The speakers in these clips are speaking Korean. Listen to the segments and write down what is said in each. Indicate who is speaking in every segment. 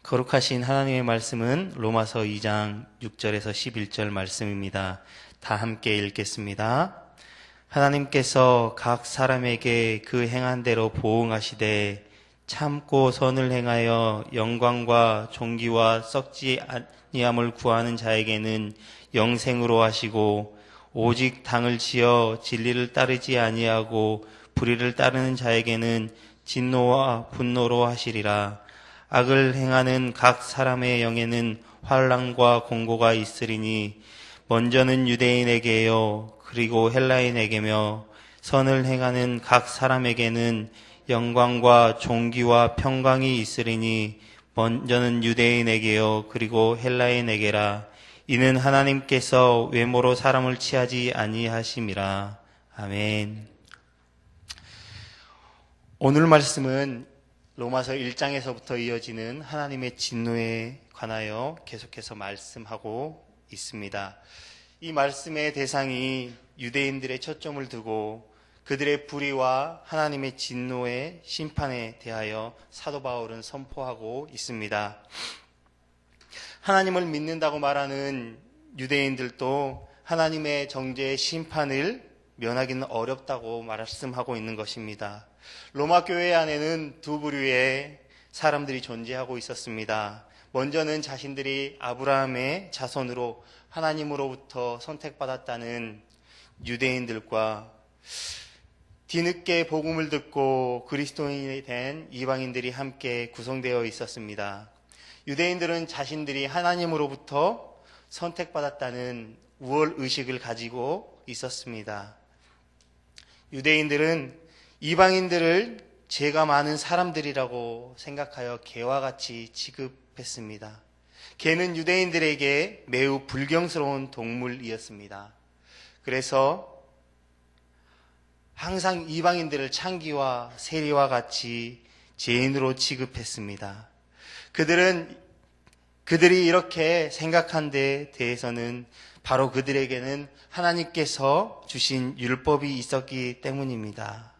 Speaker 1: 거룩하신 하나님의 말씀은 로마서 2장 6절에서 11절 말씀입니다. 다 함께 읽겠습니다. 하나님께서 각 사람에게 그 행한 대로 보응하시되 참고 선을 행하여 영광과 존귀와 썩지 아니함을 구하는 자에게는 영생으로 하시고 오직 당을 지어 진리를 따르지 아니하고 불의를 따르는 자에게는 진노와 분노로 하시리라. 악을 행하는 각 사람의 영에는 환난과 공고가 있으리니 먼저는 유대인에게요 그리고 헬라인에게며 선을 행하는 각 사람에게는 영광과 존귀와 평강이 있으리니 먼저는 유대인에게요 그리고 헬라인에게라. 이는 하나님께서 외모로 사람을 취하지 아니하심이라. 아멘. 오늘 말씀은 로마서 1장에서부터 이어지는 하나님의 진노에 관하여 계속해서 말씀하고 있습니다. 이 말씀의 대상이 유대인들의 초점을 두고 그들의 불의와 하나님의 진노의 심판에 대하여 사도 바울은 선포하고 있습니다. 하나님을 믿는다고 말하는 유대인들도 하나님의 정죄의 심판을 면하기는 어렵다고 말씀하고 있는 것입니다. 로마 교회 안에는 두 부류의 사람들이 존재하고 있었습니다. 먼저는 자신들이 아브라함의 자손으로 하나님으로부터 선택받았다는 유대인들과 뒤늦게 복음을 듣고 그리스도인이 된 이방인들이 함께 구성되어 있었습니다. 유대인들은 자신들이 하나님으로부터 선택받았다는 우월의식을 가지고 있었습니다. 유대인들은 이방인들을 죄가 많은 사람들이라고 생각하여 개와 같이 취급했습니다. 개는 유대인들에게 매우 불경스러운 동물이었습니다. 그래서 항상 이방인들을 창기와 세리와 같이 죄인으로 취급했습니다. 그들이 이렇게 생각한 데 대해서는 바로 그들에게는 하나님께서 주신 율법이 있었기 때문입니다.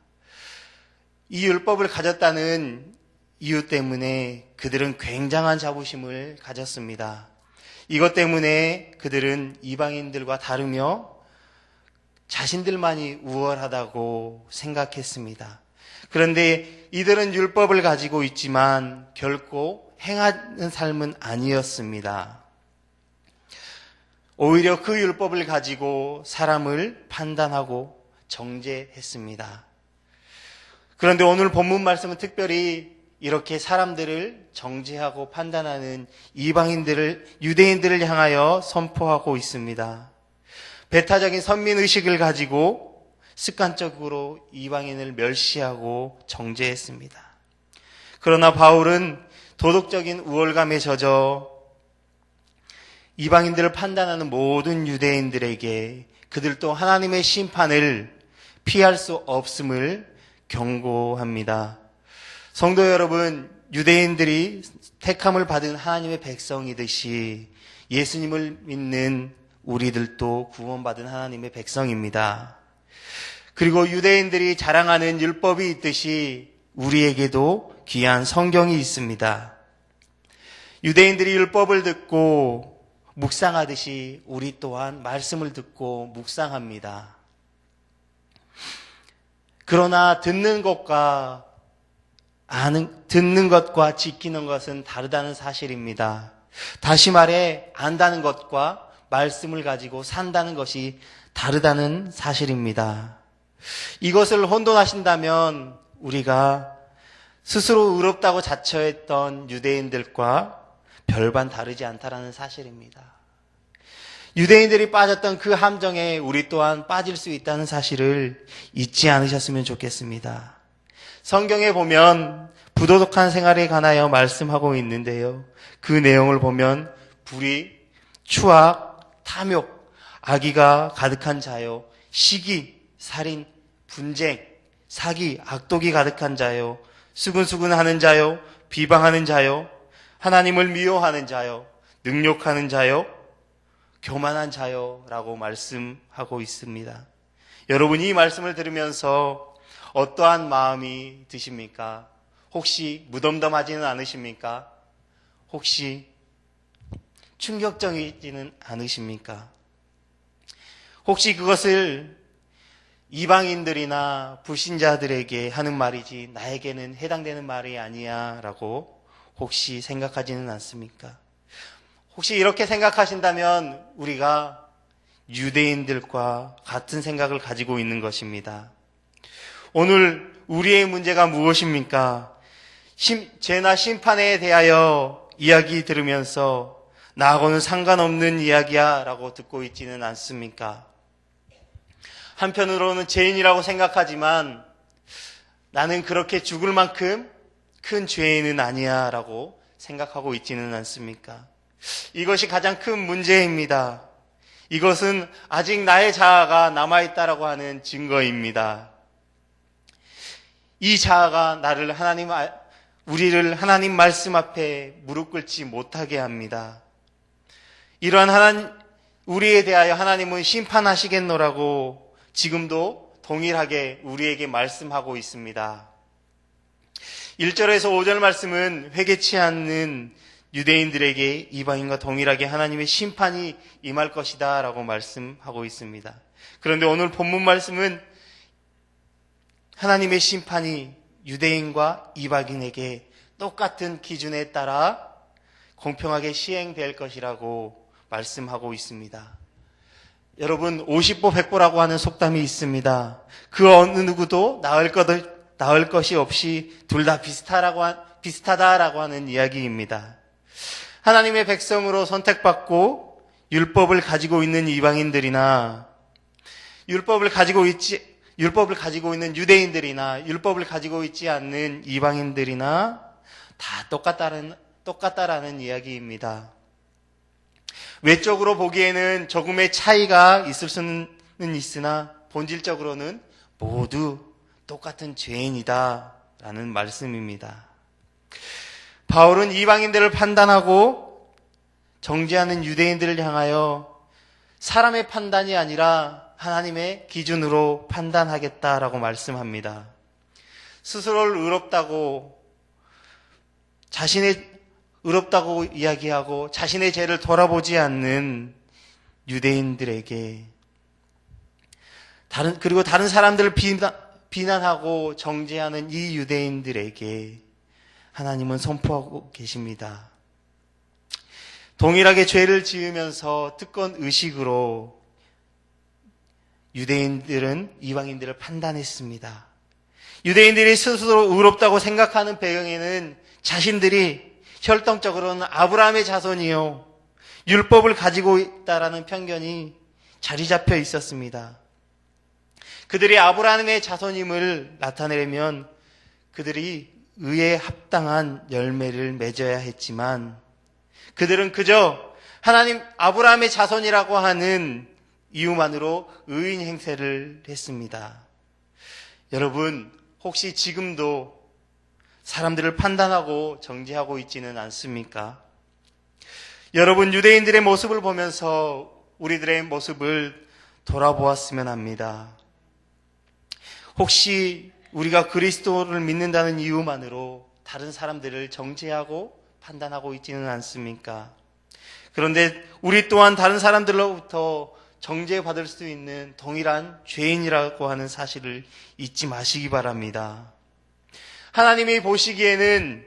Speaker 1: 이 율법을 가졌다는 이유 때문에 그들은 굉장한 자부심을 가졌습니다. 이것 때문에 그들은 이방인들과 다르며 자신들만이 우월하다고 생각했습니다. 그런데 이들은 율법을 가지고 있지만 결코 행하는 삶은 아니었습니다. 오히려 그 율법을 가지고 사람을 판단하고 정죄했습니다. 그런데 오늘 본문 말씀은 특별히 이렇게 사람들을 정죄하고 판단하는 유대인들을 향하여 선포하고 있습니다. 배타적인 선민의식을 가지고 습관적으로 이방인을 멸시하고 정죄했습니다. 그러나 바울은 도덕적인 우월감에 젖어 이방인들을 판단하는 모든 유대인들에게 그들도 하나님의 심판을 피할 수 없음을 경고합니다. 성도 여러분, 유대인들이 택함을 받은 하나님의 백성이듯이 예수님을 믿는 우리들도 구원받은 하나님의 백성입니다. 그리고 유대인들이 자랑하는 율법이 있듯이 우리에게도 귀한 성경이 있습니다. 유대인들이 율법을 듣고 묵상하듯이 우리 또한 말씀을 듣고 묵상합니다. 그러나 듣는 것과 지키는 것은 다르다는 사실입니다. 다시 말해 안다는 것과 말씀을 가지고 산다는 것이 다르다는 사실입니다. 이것을 혼돈하신다면 우리가 스스로 의롭다고 자처했던 유대인들과 별반 다르지 않다라는 사실입니다. 유대인들이 빠졌던 그 함정에 우리 또한 빠질 수 있다는 사실을 잊지 않으셨으면 좋겠습니다. 성경에 보면 부도덕한 생활에 관하여 말씀하고 있는데요. 그 내용을 보면 불의, 추악, 탐욕, 악의가 가득한 자요, 시기, 살인, 분쟁, 사기, 악독이 가득한 자요, 수근수근하는 자요, 비방하는 자요, 하나님을 미워하는 자요, 능욕하는 자요, 교만한 자요라고 말씀하고 있습니다. 여러분, 이 말씀을 들으면서 어떠한 마음이 드십니까? 혹시 무덤덤하지는 않으십니까? 혹시 충격적이지는 않으십니까? 혹시 그것을 이방인들이나 불신자들에게 하는 말이지 나에게는 해당되는 말이 아니야 라고 혹시 생각하지는 않습니까? 혹시 이렇게 생각하신다면 우리가 유대인들과 같은 생각을 가지고 있는 것입니다. 오늘 우리의 문제가 무엇입니까? 죄나 심판에 대하여 이야기 들으면서 나하고는 상관없는 이야기야 라고 듣고 있지는 않습니까? 한편으로는 죄인이라고 생각하지만 나는 그렇게 죽을 만큼 큰 죄인은 아니야 라고 생각하고 있지는 않습니까? 이것이 가장 큰 문제입니다. 이것은 아직 나의 자아가 남아있다라고 하는 증거입니다. 이 자아가 우리를 하나님 말씀 앞에 무릎 꿇지 못하게 합니다. 이러한 우리에 대하여 하나님은 심판하시겠노라고 지금도 동일하게 우리에게 말씀하고 있습니다. 1절에서 5절 말씀은 회개치 않는 유대인들에게 이방인과 동일하게 하나님의 심판이 임할 것이다 라고 말씀하고 있습니다. 그런데 오늘 본문 말씀은 하나님의 심판이 유대인과 이방인에게 똑같은 기준에 따라 공평하게 시행될 것이라고 말씀하고 있습니다. 여러분 50보 100보라고 하는 속담이 있습니다. 그 어느 누구도 나을 것이 없이 둘 다 비슷하다라고 하는 이야기입니다. 하나님의 백성으로 선택받고 율법을 가지고 있는 이방인들이나 율법을 가지고 있는 유대인들이나 율법을 가지고 있지 않는 이방인들이나 다 똑같다라는 이야기입니다. 외적으로 보기에는 조금의 차이가 있을 수는 있으나 본질적으로는 모두 똑같은 죄인이다라는 말씀입니다. 바울은 이방인들을 판단하고 정죄하는 유대인들을 향하여 사람의 판단이 아니라 하나님의 기준으로 판단하겠다라고 말씀합니다. 스스로를 의롭다고 이야기하고 자신의 죄를 돌아보지 않는 유대인들에게 그리고 다른 사람들을 비난하고 정죄하는 이 유대인들에게 하나님은 선포하고 계십니다. 동일하게 죄를 지으면서 특권 의식으로 유대인들은 이방인들을 판단했습니다. 유대인들이 스스로 의롭다고 생각하는 배경에는 자신들이 혈통적으로는 아브라함의 자손이요 율법을 가지고 있다라는 편견이 자리 잡혀 있었습니다. 그들이 아브라함의 자손임을 나타내려면 그들이 의에 합당한 열매를 맺어야 했지만 그들은 그저 하나님 아브라함의 자손이라고 하는 이유만으로 의인 행세를 했습니다. 여러분 혹시 지금도 사람들을 판단하고 정죄하고 있지는 않습니까? 여러분 유대인들의 모습을 보면서 우리들의 모습을 돌아보았으면 합니다. 혹시 우리가 그리스도를 믿는다는 이유만으로 다른 사람들을 정죄하고 판단하고 있지는 않습니까? 그런데 우리 또한 다른 사람들로부터 정죄받을 수 있는 동일한 죄인이라고 하는 사실을 잊지 마시기 바랍니다. 하나님이 보시기에는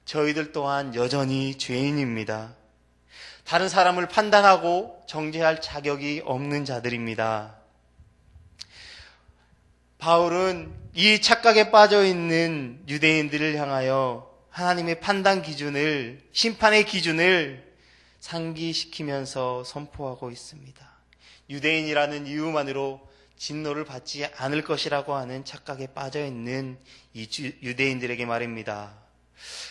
Speaker 1: 저희들 또한 여전히 죄인입니다. 다른 사람을 판단하고 정죄할 자격이 없는 자들입니다. 바울은 이 착각에 빠져 있는 유대인들을 향하여 하나님의 판단 기준을, 심판의 기준을 상기시키면서 선포하고 있습니다. 유대인이라는 이유만으로 진노를 받지 않을 것이라고 하는 착각에 빠져 있는 이 유대인들에게 말입니다.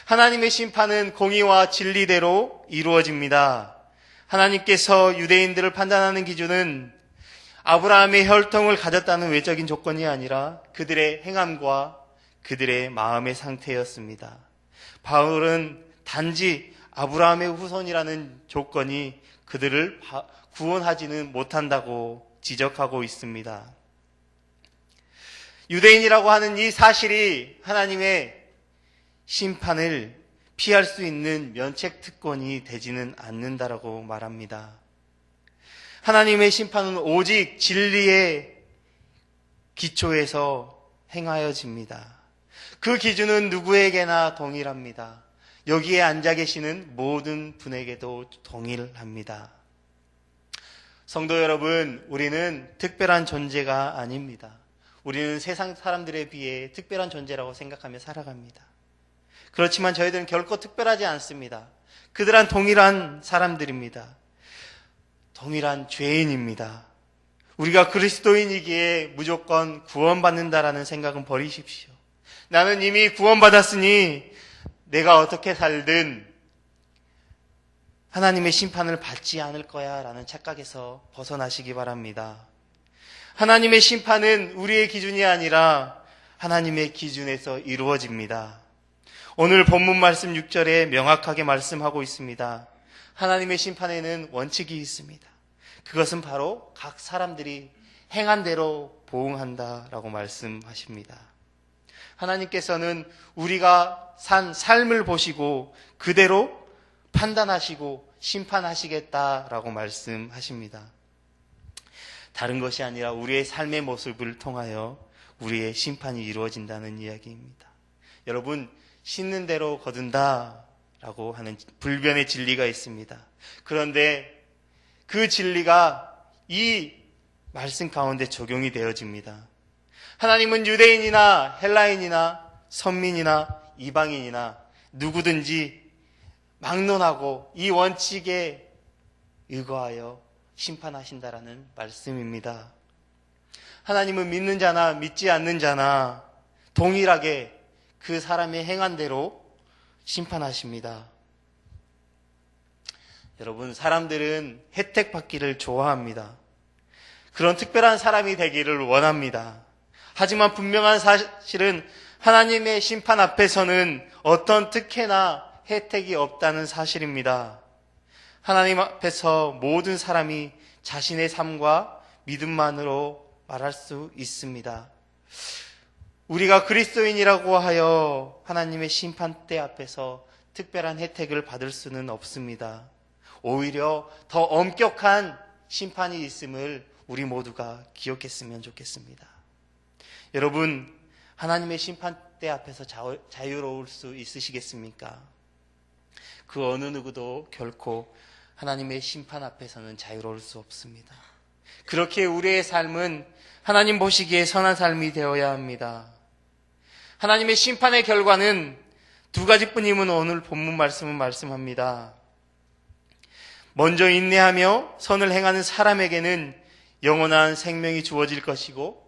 Speaker 1: 하나님의 심판은 공의와 진리대로 이루어집니다. 하나님께서 유대인들을 판단하는 기준은 아브라함의 혈통을 가졌다는 외적인 조건이 아니라 그들의 행함과 그들의 마음의 상태였습니다. 바울은 단지 아브라함의 후손이라는 조건이 그들을 구원하지는 못한다고 지적하고 있습니다. 유대인이라고 하는 이 사실이 하나님의 심판을 피할 수 있는 면책 특권이 되지는 않는다라고 말합니다. 하나님의 심판은 오직 진리의 기초에서 행하여집니다. 그 기준은 누구에게나 동일합니다. 여기에 앉아 계시는 모든 분에게도 동일합니다. 성도 여러분, 우리는 특별한 존재가 아닙니다. 우리는 세상 사람들에 비해 특별한 존재라고 생각하며 살아갑니다. 그렇지만 저희들은 결코 특별하지 않습니다. 그들은 동일한 사람들입니다. 동일한 죄인입니다. 우리가 그리스도인이기에 무조건 구원받는다라는 생각은 버리십시오. 나는 이미 구원받았으니 내가 어떻게 살든 하나님의 심판을 받지 않을 거야 라는 착각에서 벗어나시기 바랍니다. 하나님의 심판은 우리의 기준이 아니라 하나님의 기준에서 이루어집니다. 오늘 본문 말씀 6절에 명확하게 말씀하고 있습니다. 하나님의 심판에는 원칙이 있습니다. 그것은 바로 각 사람들이 행한 대로 보응한다라고 말씀하십니다. 하나님께서는 우리가 산 삶을 보시고 그대로 판단하시고 심판하시겠다라고 말씀하십니다. 다른 것이 아니라 우리의 삶의 모습을 통하여 우리의 심판이 이루어진다는 이야기입니다. 여러분, 씻는 대로 거둔다라고 하는 불변의 진리가 있습니다. 그런데 그 진리가 이 말씀 가운데 적용이 되어집니다. 하나님은 유대인이나 헬라인이나 선민이나 이방인이나 누구든지 막론하고 이 원칙에 의거하여 심판하신다라는 말씀입니다. 하나님은 믿는 자나 믿지 않는 자나 동일하게 그 사람의 행한 대로 심판하십니다. 여러분, 사람들은 혜택 받기를 좋아합니다. 그런 특별한 사람이 되기를 원합니다. 하지만 분명한 사실은 하나님의 심판 앞에서는 어떤 특혜나 혜택이 없다는 사실입니다. 하나님 앞에서 모든 사람이 자신의 삶과 믿음만으로 말할 수 있습니다. 우리가 그리스도인이라고 하여 하나님의 심판대 앞에서 특별한 혜택을 받을 수는 없습니다. 오히려 더 엄격한 심판이 있음을 우리 모두가 기억했으면 좋겠습니다. 여러분, 하나님의 심판대 앞에서 자유로울 수 있으시겠습니까? 그 어느 누구도 결코 하나님의 심판 앞에서는 자유로울 수 없습니다. 그렇게 우리의 삶은 하나님 보시기에 선한 삶이 되어야 합니다. 하나님의 심판의 결과는 두 가지뿐임은 오늘 본문 말씀은 말씀합니다. 먼저 인내하며 선을 행하는 사람에게는 영원한 생명이 주어질 것이고,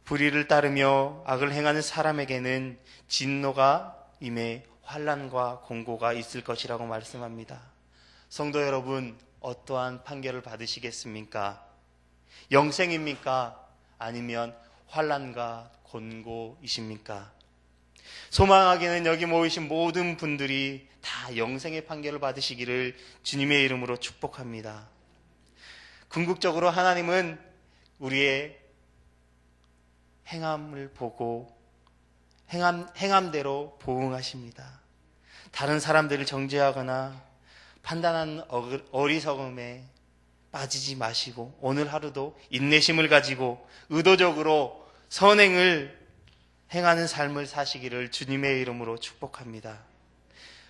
Speaker 1: 불의를 따르며 악을 행하는 사람에게는 진노가 임해 환난과 공고가 있을 것이라고 말씀합니다. 성도 여러분, 어떠한 판결을 받으시겠습니까? 영생입니까? 아니면 환난과 곤고이십니까? 소망하기는 여기 모이신 모든 분들이 다 영생의 판결을 받으시기를 주님의 이름으로 축복합니다. 궁극적으로 하나님은 우리의 행함을 보고 행함대로 보응하십니다. 다른 사람들을 정죄하거나 판단하는 어리석음에 빠지지 마시고 오늘 하루도 인내심을 가지고 의도적으로 선행을 행하는 삶을 사시기를 주님의 이름으로 축복합니다.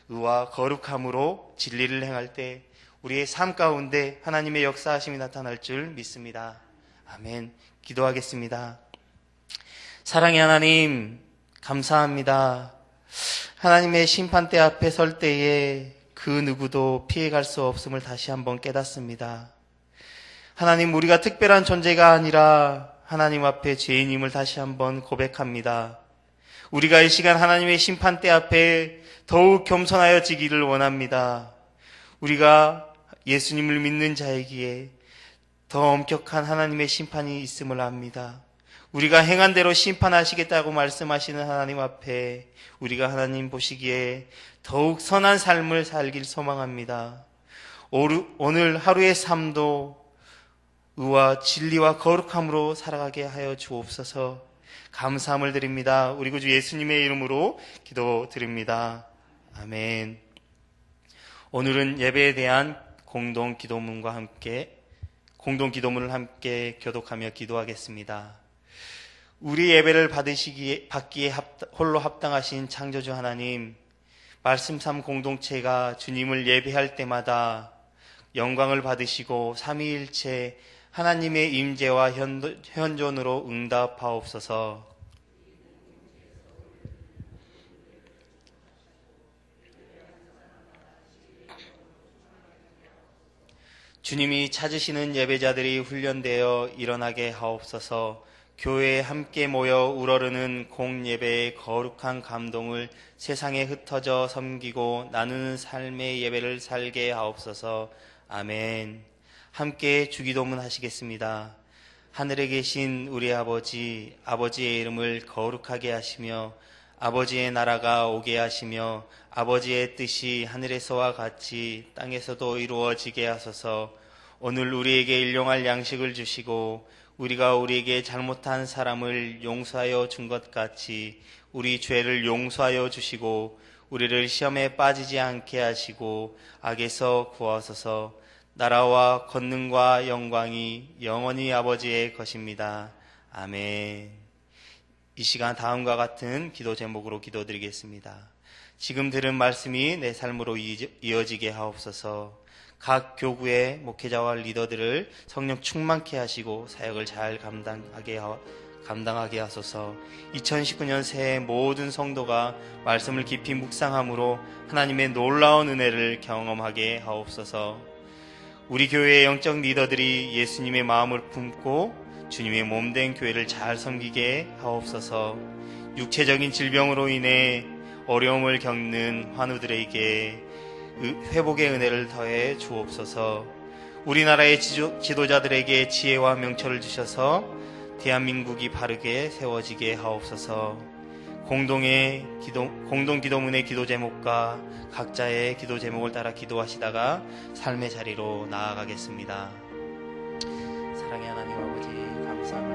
Speaker 1: 의와 거룩함으로 진리를 행할 때 우리의 삶 가운데 하나님의 역사하심이 나타날 줄 믿습니다. 아멘. 기도하겠습니다. 사랑의 하나님, 감사합니다. 하나님의 심판대 앞에 설 때에 그 누구도 피해갈 수 없음을 다시 한번 깨닫습니다. 하나님, 우리가 특별한 존재가 아니라 하나님 앞에 죄인임을 다시 한번 고백합니다. 우리가 이 시간 하나님의 심판대 앞에 더욱 겸손하여지기를 원합니다. 우리가 예수님을 믿는 자이기에 더 엄격한 하나님의 심판이 있음을 압니다. 우리가 행한 대로 심판하시겠다고 말씀하시는 하나님 앞에 우리가 하나님 보시기에 더욱 선한 삶을 살길 소망합니다. 오늘 하루의 삶도 의와 진리와 거룩함으로 살아가게 하여 주옵소서. 감사함을 드립니다. 우리 구주 예수님의 이름으로 기도드립니다. 아멘. 오늘은 예배에 대한 공동 기도문을 함께 교독하며 기도하겠습니다. 우리 예배를 받기에 홀로 합당하신 창조주 하나님, 말씀 삶 공동체가 주님을 예배할 때마다 영광을 받으시고 삼위일체 하나님의 임재와 현존으로 응답하옵소서. 주님이 찾으시는 예배자들이 훈련되어 일어나게 하옵소서. 교회에 함께 모여 우러르는 공예배의 거룩한 감동을 세상에 흩어져 섬기고 나누는 삶의 예배를 살게 하옵소서. 아멘. 함께 주기도문 하시겠습니다. 하늘에 계신 우리 아버지, 아버지의 이름을 거룩하게 하시며 아버지의 나라가 오게 하시며 아버지의 뜻이 하늘에서와 같이 땅에서도 이루어지게 하소서. 오늘 우리에게 일용할 양식을 주시고 우리가 우리에게 잘못한 사람을 용서하여 준 것 같이 우리 죄를 용서하여 주시고 우리를 시험에 빠지지 않게 하시고 악에서 구하소서. 나라와 권능과 영광이 영원히 아버지의 것입니다. 아멘. 이 시간 다음과 같은 기도 제목으로 기도드리겠습니다. 지금 들은 말씀이 내 삶으로 이어지게 하옵소서. 각 교구의 목회자와 리더들을 성령 충만케 하시고 사역을 잘 감당하게 하소서. 2019년 새해 모든 성도가 말씀을 깊이 묵상함으로 하나님의 놀라운 은혜를 경험하게 하옵소서. 우리 교회의 영적 리더들이 예수님의 마음을 품고 주님의 몸된 교회를 잘 섬기게 하옵소서. 육체적인 질병으로 인해 어려움을 겪는 환우들에게 회복의 은혜를 더해 주옵소서. 우리나라의 지도자들에게 지혜와 명철을 주셔서 대한민국이 바르게 세워지게 하옵소서. 공동 기도문의 기도 제목과 각자의 기도 제목을 따라 기도하시다가 삶의 자리로 나아가겠습니다. 사랑의 하나님 아버지, 감사합니다.